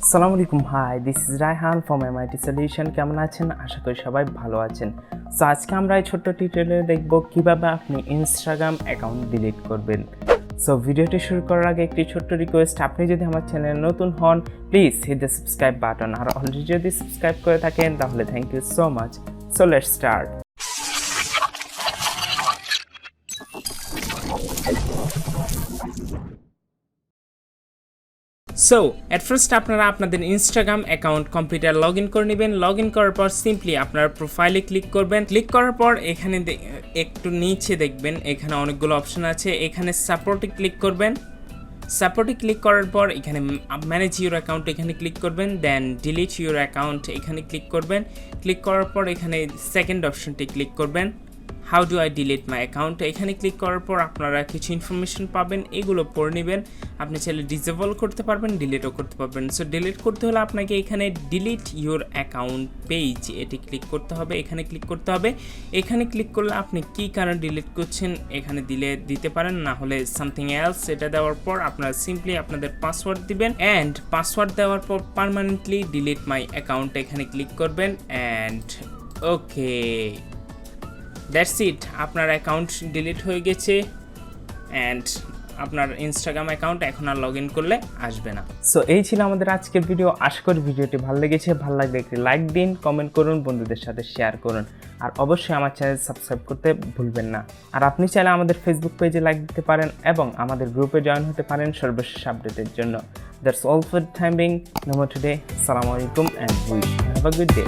আসসালামু আলাইকুম, hi, this is Raihan from MIT solution. কেমন আছেন? আশা করি সবাই ভালো আছেন। সো আজকে আমরা এই ছোট্ট টিউটোরিয়ালে দেখব কিভাবে আপনি ইনস্টাগ্রাম অ্যাকাউন্ট ডিলিট করবেন। সো ভিডিওটি শুরু করার আগে একটি ছোট্ট রিকোয়েস্ট, আপনি যদি আমার চ্যানেলে নতুন হন please hit the subscribe button, আর অলরেডি যদি সাবস্ক্রাইব করে থাকেন তাহলে thank you so much. So let's start. So at first আপনারা আপনাদের Instagram account computer log in করে নেবেন। লগ ইন করার পর সিম্পলি আপনার প্রোফাইলে ক্লিক করবেন। ক্লিক করার পর এখানে একটু নিচে দেখবেন এখানে অনেকগুলো অপশন আছে, এখানে সাপোর্টে ক্লিক করবেন। সাপোর্টে ক্লিক করার পর এখানে ম্যানেজ ইউর অ্যাকাউন্ট এখানে ক্লিক করবেন, দেন ডিলিট ইউর অ্যাকাউন্ট এখানে ক্লিক করবেন। ক্লিক করার পর এখানে সেকেন্ড অপশনটি ক্লিক করবেন, how do I delete my account. এখানে ক্লিক করার পর আপনারা কিছু ইনফরমেশন পাবেন, এগুলো পড়ে নেবেন। আপনি চাইলে ডিসেবল করতে পারবেন, ডিলিটও করতে পারবেন। সো ডিলিট করতে হলে আপনাকে এখানে ডিলিট ইউর অ্যাকাউন্ট পেজ এটি ক্লিক করতে হবে, এখানে ক্লিক করতে হবে। এখানে ক্লিক করলে আপনি কী কারণে ডিলিট করছেন এখানে দিতে পারেন, না হলে সামথিং এলস। এটা দেওয়ার পর আপনারা সিম্পলি আপনাদের পাসওয়ার্ড দিবেন, অ্যান্ড পাসওয়ার্ড দেওয়ার পর পার্মানেন্টলি ডিলিট মাই অ্যাকাউন্ট এখানে ক্লিক করবেন, অ্যান্ড ওকে, দ্যাটস ইট। আপনার অ্যাকাউন্ট ডিলিট হয়ে গেছে অ্যান্ড আপনার ইনস্টাগ্রাম অ্যাকাউন্ট এখন আর লগ ইন করলে আসবে না। সো এই ছিল আমাদের আজকের ভিডিও। আশা করি ভিডিওটি ভালো লেগেছে। ভালো লাগলে একটি লাইক দিন, কমেন্ট করুন, বন্ধুদের সাথে শেয়ার করুন, আর অবশ্যই আমার চ্যানেল সাবস্ক্রাইব করতে ভুলবেন না। আর আপনি চাইলে আমাদের ফেসবুক পেজে লাইক দিতে পারেন এবং আমাদের গ্রুপে জয়েন হতে পারেন সর্বশেষ আপডেটের জন্য। That's all for time being. No more today. আসসালামু আলাইকুম and wish have a good day.